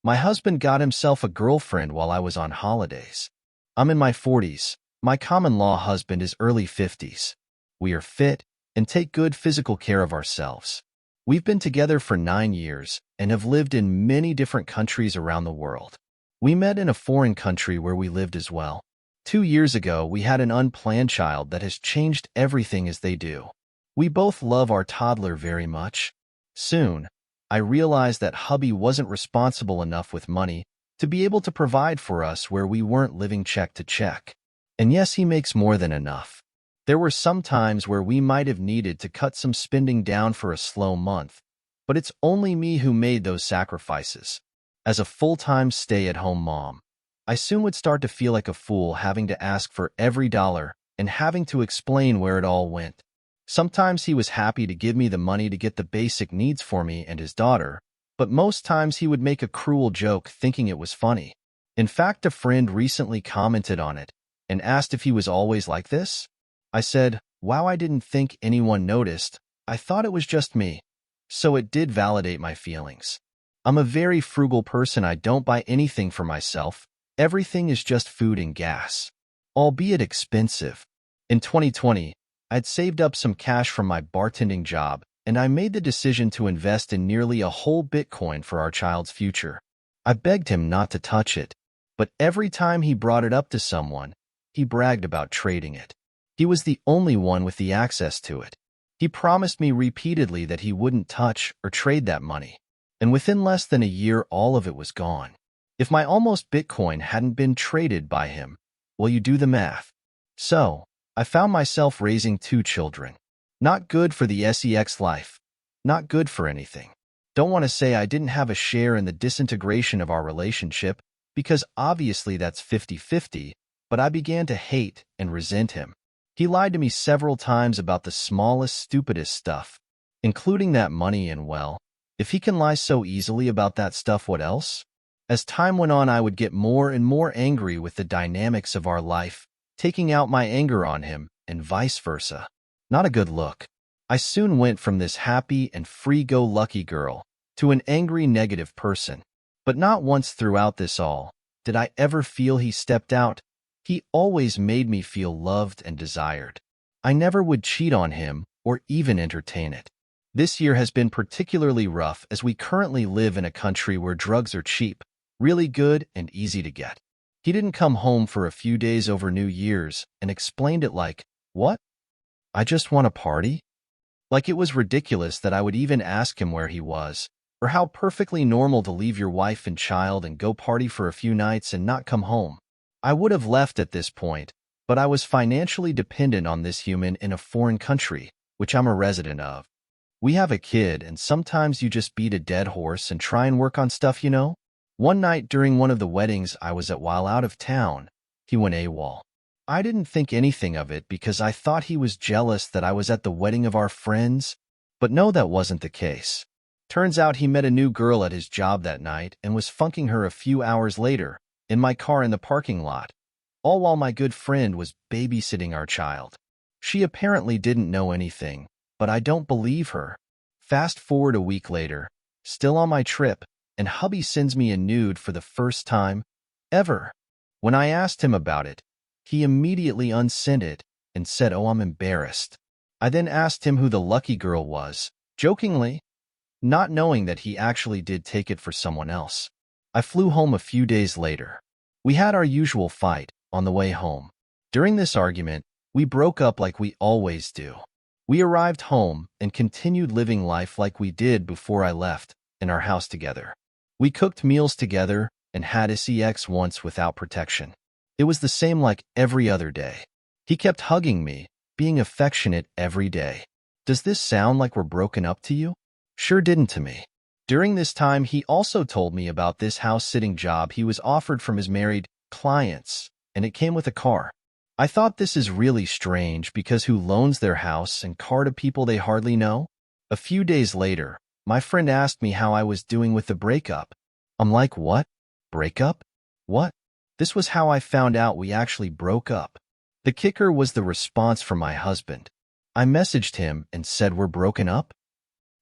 My husband got himself a girlfriend while I was on holidays. I'm in my 40s. My common-law husband is early 50s. We are fit and take good physical care of ourselves. We've been together for 9 years and have lived in many different countries around the world. We met in a foreign country where we lived as well. 2 years ago, we had an unplanned child that has changed everything as they do. We both love our toddler very much. Soon, I realized that hubby wasn't responsible enough with money to be able to provide for us where we weren't living check to check. And yes, he makes more than enough. There were some times where we might have needed to cut some spending down for a slow month, but it's only me who made those sacrifices. As a full-time stay-at-home mom, I soon would start to feel like a fool having to ask for every dollar and having to explain where it all went. Sometimes he was happy to give me the money to get the basic needs for me and his daughter, but most times he would make a cruel joke thinking it was funny. In fact, a friend recently commented on it and asked if he was always like this. I said, wow, I didn't think anyone noticed. I thought it was just me. So it did validate my feelings. I'm a very frugal person. I don't buy anything for myself. Everything is just food and gas, albeit expensive. In 2020, I'd saved up some cash from my bartending job, and I made the decision to invest in nearly a whole Bitcoin for our child's future. I begged him not to touch it, but every time he brought it up to someone, he bragged about trading it. He was the only one with the access to it. He promised me repeatedly that he wouldn't touch or trade that money, and within less than a year, all of it was gone. If my almost Bitcoin hadn't been traded by him, well, you do the math. So, I found myself raising 2 children. Not good for the sex life. Not good for anything. Don't want to say I didn't have a share in the disintegration of our relationship, because obviously that's 50-50, but I began to hate and resent him. He lied to me several times about the smallest, stupidest stuff, including that money, and well, if he can lie so easily about that stuff, what else? As time went on, I would get more and more angry with the dynamics of our life, taking out my anger on him, and vice versa. Not a good look. I soon went from this happy and free-go-lucky girl to an angry, negative person. But not once throughout this all did I ever feel he stepped out. He always made me feel loved and desired. I never would cheat on him or even entertain it. This year has been particularly rough as we currently live in a country where drugs are cheap, really good, and easy to get. He didn't come home for a few days over New Year's and explained it like, "What? I just want to party?" Like it was ridiculous that I would even ask him where he was, or how perfectly normal to leave your wife and child and go party for a few nights and not come home. I would have left at this point, but I was financially dependent on this human in a foreign country, which I'm a resident of. We have a kid, and sometimes you just beat a dead horse and try and work on stuff, you know? One night during one of the weddings I was at while out of town, he went AWOL. I didn't think anything of it because I thought he was jealous that I was at the wedding of our friends, but no, that wasn't the case. Turns out he met a new girl at his job that night and was funking her a few hours later, in my car in the parking lot, all while my good friend was babysitting our child. She apparently didn't know anything, but I don't believe her. Fast forward a week later, still on my trip, and hubby sends me a nude for the first time ever. When I asked him about it, he immediately unsent it and said, "Oh, I'm embarrassed." I then asked him who the lucky girl was, jokingly, not knowing that he actually did take it for someone else. I flew home a few days later. We had our usual fight on the way home. During this argument, we broke up like we always do. We arrived home and continued living life like we did before I left, in our house together. We cooked meals together and had sex once without protection. It was the same like every other day. He kept hugging me, being affectionate every day. Does this sound like we're broken up to you? Sure didn't to me. During this time, he also told me about this house-sitting job he was offered from his married clients, and it came with a car. I thought this is really strange because who loans their house and car to people they hardly know? A few days later, my friend asked me how I was doing with the breakup. I'm like, what? Breakup? What? This was how I found out we actually broke up. The kicker was the response from my husband. I messaged him and said we're broken up.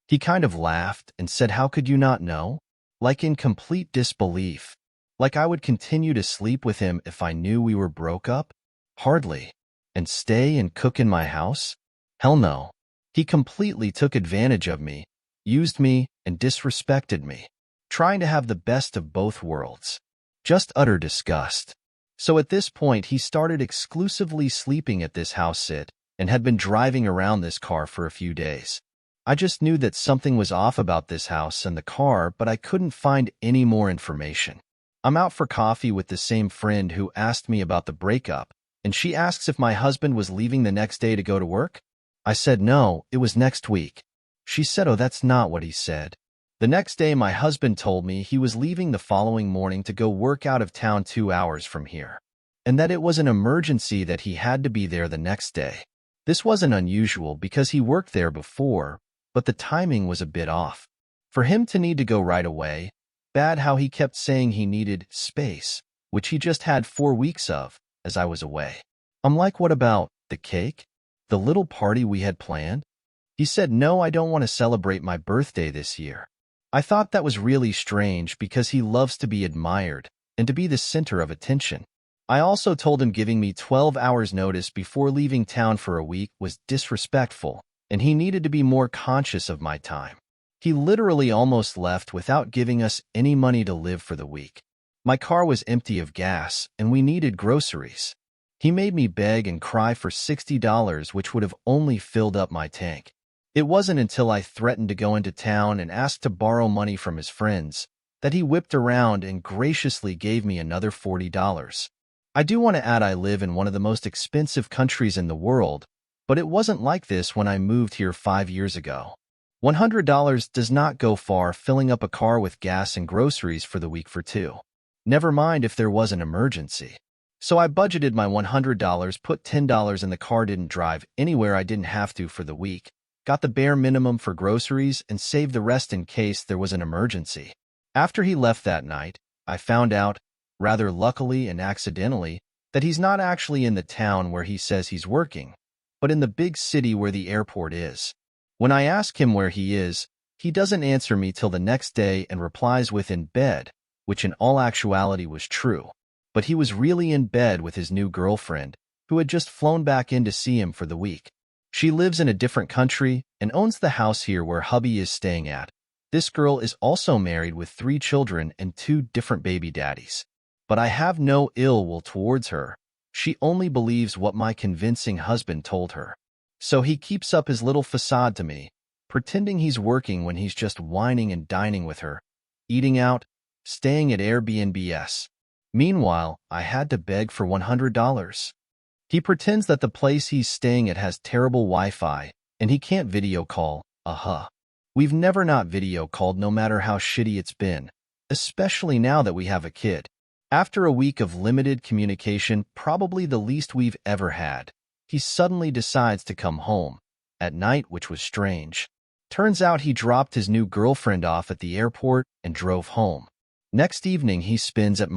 He kind of laughed and said, "How could you not know?" like in complete disbelief. Like I would continue to sleep with him if I knew we were broke up? Hardly. And stay and cook in my house? Hell no. He completely took advantage of me, used me, and disrespected me, trying to have the best of both worlds. Just utter disgust. So at this point, he started exclusively sleeping at this house sit and had been driving around this car for a few days. I just knew that something was off about this house and the car, but I couldn't find any more information. I'm out for coffee with the same friend who asked me about the breakup, and she asks if my husband was leaving the next day to go to work. I said no, it was next week. She said, oh, that's not what he said. The next day, my husband told me he was leaving the following morning to go work out of town 2 hours from here, and that it was an emergency that he had to be there the next day. This wasn't unusual because he worked there before, but the timing was a bit off. For him to need to go right away, bad how he kept saying he needed space, which he just had 4 weeks of, as I was away. I'm like, what about the cake? The little party we had planned? He said, no, I don't want to celebrate my birthday this year. I thought that was really strange because he loves to be admired and to be the center of attention. I also told him giving me 12 hours notice before leaving town for a week was disrespectful, and he needed to be more conscious of my time. He literally almost left without giving us any money to live for the week. My car was empty of gas, and we needed groceries. He made me beg and cry for $60, which would have only filled up my tank. It wasn't until I threatened to go into town and asked to borrow money from his friends that he whipped around and graciously gave me another $40. I do want to add I live in one of the most expensive countries in the world, but it wasn't like this when I moved here 5 years ago. $100 does not go far filling up a car with gas and groceries for the week for two. Never mind if there was an emergency. So I budgeted my $100, put $10 in the car, didn't drive anywhere I didn't have to for the week, got the bare minimum for groceries, and saved the rest in case there was an emergency. After he left that night, I found out, rather luckily and accidentally, that he's not actually in the town where he says he's working, but in the big city where the airport is. When I ask him where he is, he doesn't answer me till the next day and replies with in bed, which in all actuality was true. But he was really in bed with his new girlfriend, who had just flown back in to see him for the week. She lives in a different country and owns the house here where hubby is staying at. This girl is also married with 3 children and 2 different baby daddies. But I have no ill will towards her. She only believes what my convincing husband told her. So he keeps up his little facade to me, pretending he's working when he's just whining and dining with her, eating out, staying at Airbnbs. Meanwhile, I had to beg for $100. He pretends that the place he's staying at has terrible Wi-Fi, and he can't video call. We've never not video called no matter how shitty it's been, especially now that we have a kid. After a week of limited communication, probably the least we've ever had, he suddenly decides to come home, at night, which was strange. Turns out he dropped his new girlfriend off at the airport and drove home. Next evening he spends at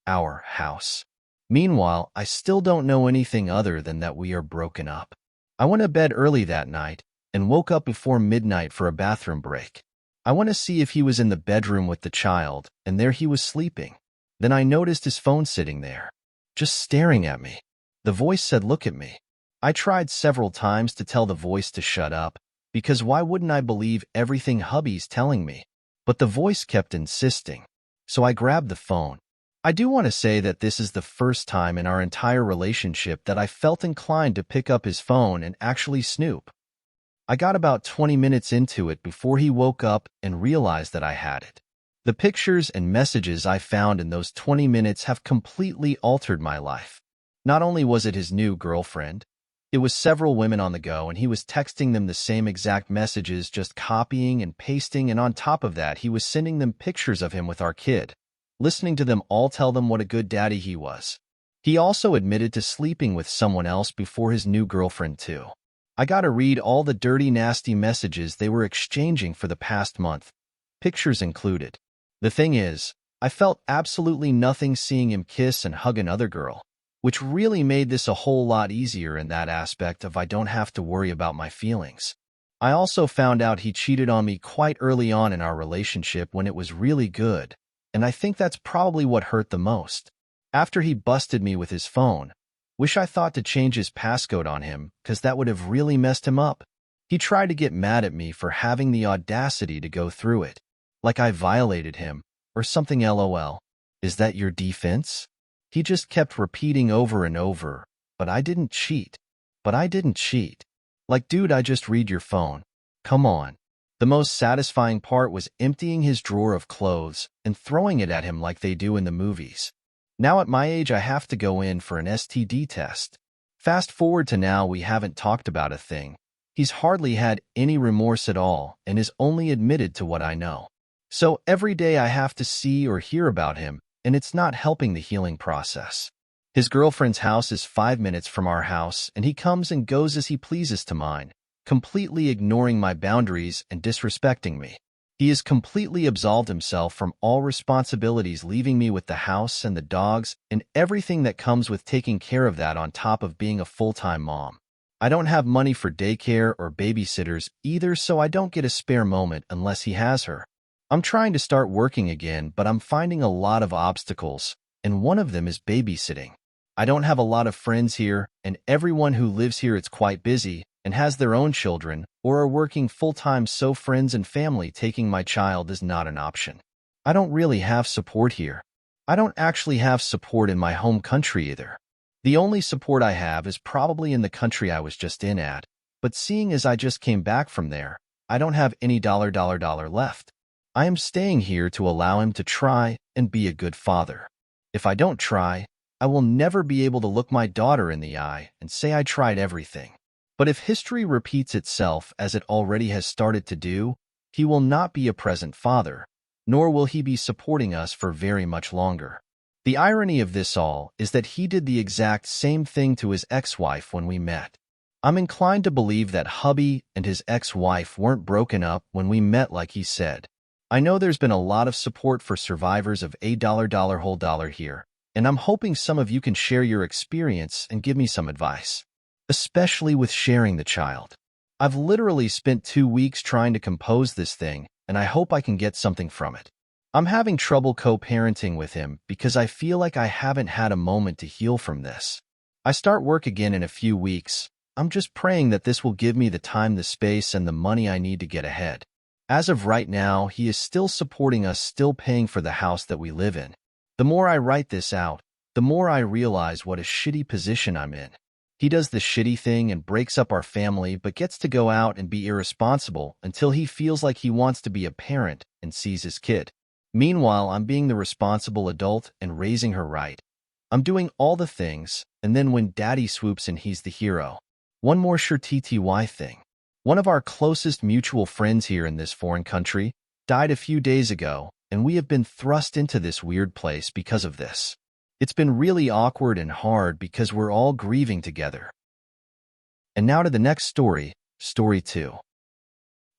our house. Meanwhile, I still don't know anything other than that we are broken up. I went to bed early that night and woke up before midnight for a bathroom break. I went to see if he was in the bedroom with the child, and there he was sleeping. Then I noticed his phone sitting there, just staring at me. The voice said, "Look at me." I tried several times to tell the voice to shut up, because why wouldn't I believe everything hubby's telling me? But the voice kept insisting, so I grabbed the phone. I do want to say that this is the first time in our entire relationship that I felt inclined to pick up his phone and actually snoop. I got about 20 minutes into it before he woke up and realized that I had it. The pictures and messages I found in those 20 minutes have completely altered my life. Not only was it his new girlfriend, it was several women on the go, and he was texting them the same exact messages, just copying and pasting, and on top of that, he was sending them pictures of him with our kid, listening to them all tell them what a good daddy he was. He also admitted to sleeping with someone else before his new girlfriend too. I got to read all the dirty, nasty messages they were exchanging for the past month, pictures included. The thing is, I felt absolutely nothing seeing him kiss and hug another girl, which really made this a whole lot easier in that aspect of I don't have to worry about my feelings. I also found out he cheated on me quite early on in our relationship when it was really good, and I think that's probably what hurt the most. After he busted me with his phone, wish I thought to change his passcode on him, 'cause that would have really messed him up. He tried to get mad at me for having the audacity to go through it, like I violated him, or something. LOL. Is that your defense? He just kept repeating over and over, but I didn't cheat. But I didn't cheat. Like, dude, I just read your phone. Come on. The most satisfying part was emptying his drawer of clothes and throwing it at him like they do in the movies. Now at my age, I have to go in for an STD test. Fast forward to now, we haven't talked about a thing. He's hardly had any remorse at all and is only admitted to what I know. So every day I have to see or hear about him, and it's not helping the healing process. His girlfriend's house is 5 minutes from our house, and he comes and goes as he pleases to mine, completely ignoring my boundaries and disrespecting me. He has completely absolved himself from all responsibilities, leaving me with the house and the dogs and everything that comes with taking care of that, on top of being a full-time mom. I don't have money for daycare or babysitters either, so I don't get a spare moment unless he has her. I'm trying to start working again, but I'm finding a lot of obstacles, and one of them is babysitting. I don't have a lot of friends here, and everyone who lives here is quite busy and has their own children or are working full-time, so friends and family taking my child is not an option. I don't really have support here. I don't actually have support in my home country either. The only support I have is probably in the country I was just in at, but seeing as I just came back from there, I don't have any dollar left. I am staying here to allow him to try and be a good father. If I don't try, I will never be able to look my daughter in the eye and say I tried everything. But if history repeats itself as it already has started to do, he will not be a present father, nor will he be supporting us for very much longer. The irony of this all is that he did the exact same thing to his ex-wife when we met. I'm inclined to believe that hubby and his ex-wife weren't broken up when we met like he said. I know there's been a lot of support for survivors of a whole dollar here, and I'm hoping some of you can share your experience and give me some advice, especially with sharing the child. I've literally spent 2 weeks trying to compose this thing, and I hope I can get something from it. I'm having trouble co-parenting with him because I feel like I haven't had a moment to heal from this. I start work again in a few weeks. I'm just praying that this will give me the time, the space, and the money I need to get ahead. As of right now, he is still supporting us, still paying for the house that we live in. The more I write this out, the more I realize what a shitty position I'm in. He does the shitty thing and breaks up our family, but gets to go out and be irresponsible until he feels like he wants to be a parent and sees his kid. Meanwhile, I'm being the responsible adult and raising her right. I'm doing all the things, and then when daddy swoops in, he's the hero. One more sure TTY thing. One of our closest mutual friends here in this foreign country died a few days ago, and we have been thrust into this weird place because of this. It's been really awkward and hard because we're all grieving together. And now to the next story, story 2.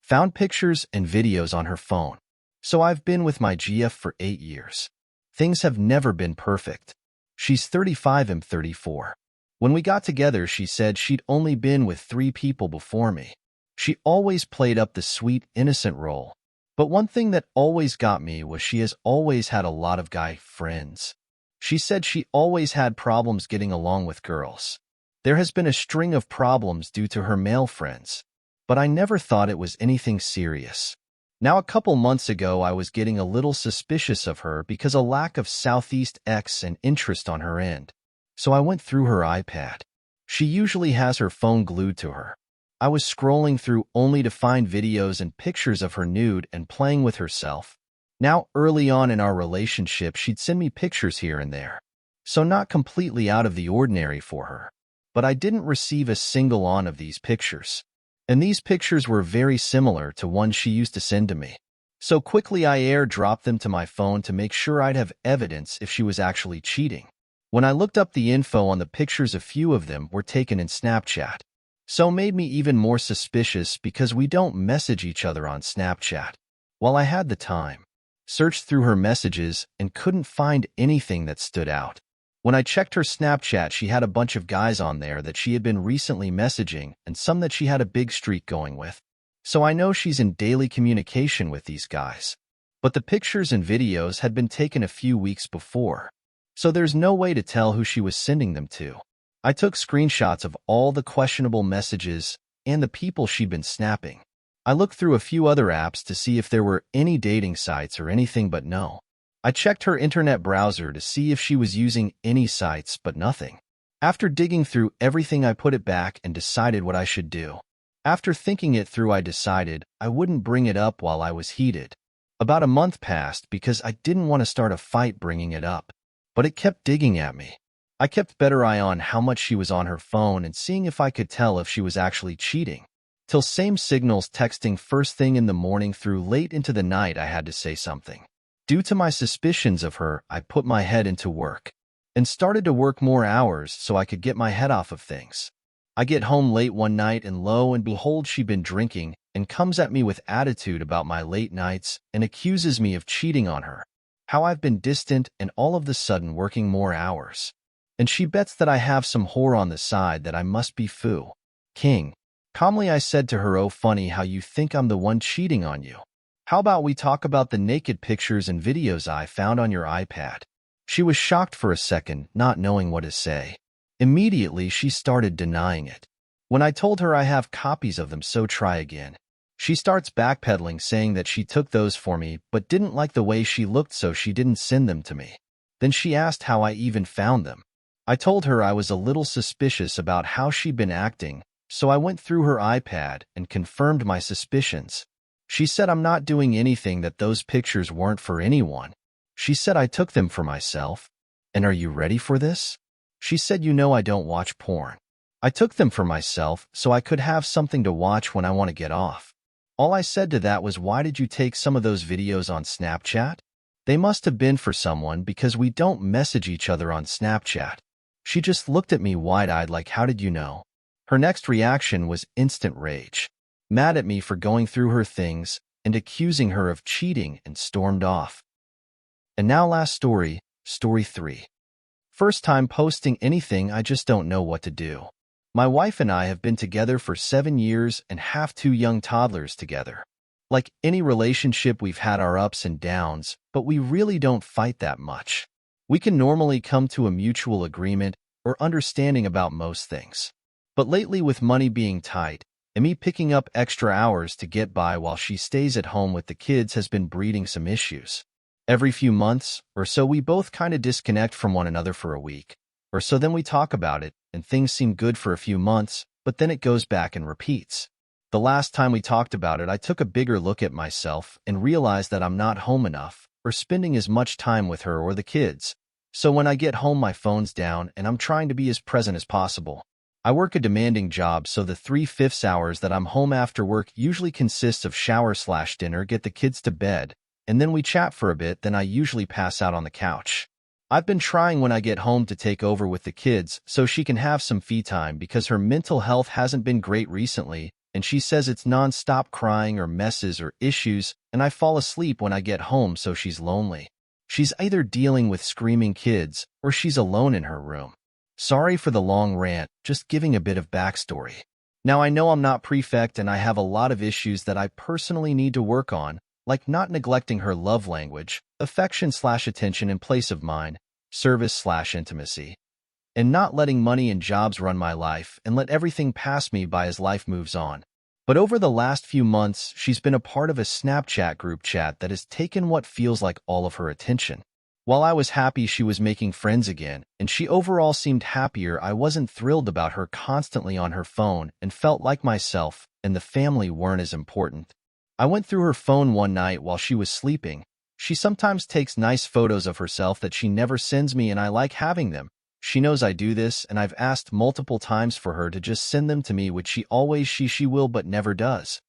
Found pictures and videos on her phone. So I've been with my GF for 8 years. Things have never been perfect. She's 35, I'm 34. When we got together, she said she'd only been with 3 people before me. She always played up the sweet, innocent role. But one thing that always got me was she has always had a lot of guy friends. She said she always had problems getting along with girls. There has been a string of problems due to her male friends, but I never thought it was anything serious. Now, a couple months ago, I was getting a little suspicious of her because a lack of Southeast X and interest on her end. So I went through her iPad. She usually has her phone glued to her. I was scrolling through only to find videos and pictures of her nude and playing with herself. Now, early on in our relationship, she'd send me pictures here and there. So not completely out of the ordinary for her. But I didn't receive a single one of these pictures. And these pictures were very similar to ones she used to send to me. So quickly I airdropped them to my phone to make sure I'd have evidence if she was actually cheating. When I looked up the info on the pictures, a few of them were taken in Snapchat. So made me even more suspicious because we don't message each other on Snapchat. While I had the time, searched through her messages and couldn't find anything that stood out. When I checked her Snapchat, she had a bunch of guys on there that she had been recently messaging and some that she had a big streak going with. So I know she's in daily communication with these guys. But the pictures and videos had been taken a few weeks before, so there's no way to tell who she was sending them to. I took screenshots of all the questionable messages and the people she'd been snapping. I looked through a few other apps to see if there were any dating sites or anything, but no. I checked her internet browser to see if she was using any sites, but nothing. After digging through everything, I put it back and decided what I should do. After thinking it through, I decided I wouldn't bring it up while I was heated. About a month passed because I didn't want to start a fight bringing it up, but it kept digging at me. I kept better eye on how much she was on her phone and seeing if I could tell if she was actually cheating. Till same signals texting first thing in the morning through late into the night, I had to say something. Due to my suspicions of her, I put my head into work and started to work more hours so I could get my head off of things. I get home late one night and lo and behold, she'd been drinking and comes at me with attitude about my late nights and accuses me of cheating on her, how I've been distant and all of the sudden working more hours. And she bets that I have some whore on the side that I must be foo. King. Calmly I said to her, "Oh, funny how you think I'm the one cheating on you. How about we talk about the naked pictures and videos I found on your iPad?" She was shocked for a second, not knowing what to say. Immediately, she started denying it. When I told her I have copies of them, so try again. She starts backpedaling, saying that she took those for me but didn't like the way she looked, so she didn't send them to me. Then she asked how I even found them. I told her I was a little suspicious about how she'd been acting, so I went through her iPad and confirmed my suspicions. She said I'm not doing anything, that those pictures weren't for anyone. She said I took them for myself. And are you ready for this? She said, "You know I don't watch porn. I took them for myself so I could have something to watch when I want to get off." All I said to that was, "Why did you take some of those videos on Snapchat?" They must have been for someone because we don't message each other on Snapchat. She just looked at me wide-eyed like, "How did you know?" Her next reaction was instant rage, mad at me for going through her things and accusing her of cheating, and stormed off. And now last story, story 3. First time posting anything, I just don't know what to do. My wife and I have been together for 7 years and have 2 young toddlers together. Like any relationship, we've had our ups and downs, but we really don't fight that much. We can normally come to a mutual agreement or understanding about most things. But lately, with money being tight and me picking up extra hours to get by while she stays at home with the kids, has been breeding some issues. Every few months or so, we both kind of disconnect from one another for a week or so, then we talk about it, and things seem good for a few months, but then it goes back and repeats. The last time we talked about it, I took a bigger look at myself and realized that I'm not home enough or spending as much time with her or the kids. So when I get home, my phone's down and I'm trying to be as present as possible. I work a demanding job, so the 3/5 hours that I'm home after work usually consists of shower/dinner, get the kids to bed, and then we chat for a bit, then I usually pass out on the couch. I've been trying when I get home to take over with the kids so she can have some fee time because her mental health hasn't been great recently, and she says it's non-stop crying or messes or issues, and I fall asleep when I get home, so she's lonely. She's either dealing with screaming kids or she's alone in her room. Sorry for the long rant, just giving a bit of backstory. Now I know I'm not perfect and I have a lot of issues that I personally need to work on, like not neglecting her love language, affection/attention in place of mine, service/intimacy, and not letting money and jobs run my life and let everything pass me by as life moves on. But over the last few months, she's been a part of a Snapchat group chat that has taken what feels like all of her attention. While I was happy she was making friends again, and she overall seemed happier, I wasn't thrilled about her constantly on her phone and felt like myself and the family weren't as important. I went through her phone one night while she was sleeping. She sometimes takes nice photos of herself that she never sends me, and I like having them. She knows I do this, and I've asked multiple times for her to just send them to me, which she always she will but never does.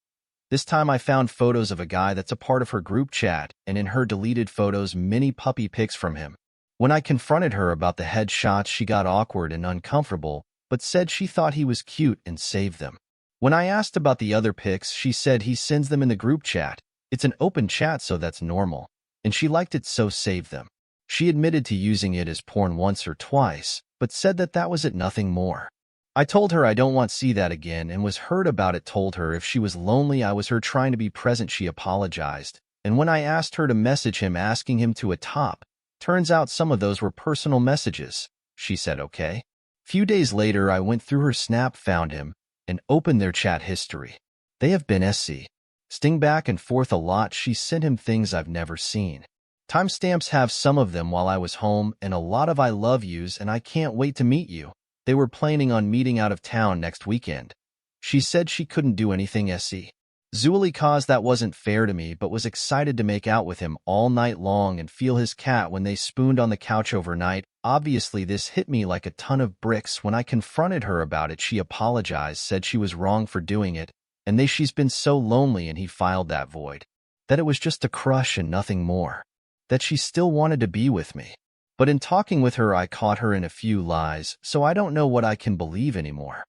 This time I found photos of a guy that's a part of her group chat, and in her deleted photos, many puppy pics from him. When I confronted her about the headshots, she got awkward and uncomfortable, but said she thought he was cute and saved them. When I asked about the other pics, she said he sends them in the group chat. It's an open chat, so that's normal. And she liked it, so saved them. She admitted to using it as porn once or twice, but said that that was it, nothing more. I told her I don't want to see that again and was hurt about it. Told her if she was lonely I was her trying to be present. She apologized. And when I asked her to message him asking him to a top, turns out some of those were personal messages. She said okay. Few days later I went through her Snap, found him, and opened their chat history. They have been sting back and forth a lot. She sent him things I've never seen. Timestamps have some of them while I was home and a lot of I love yous and I can't wait to meet you. They were planning on meeting out of town next weekend. She said she couldn't do anything Zuali cause that wasn't fair to me but was excited to make out with him all night long and feel his cat when they spooned on the couch overnight. Obviously this hit me like a ton of bricks. When I confronted her about it she apologized, said she was wrong for doing it, and she's been so lonely and he filed that void. That it was just a crush and nothing more. That she still wanted to be with me. But in talking with her I caught her in a few lies, so I don't know what I can believe anymore.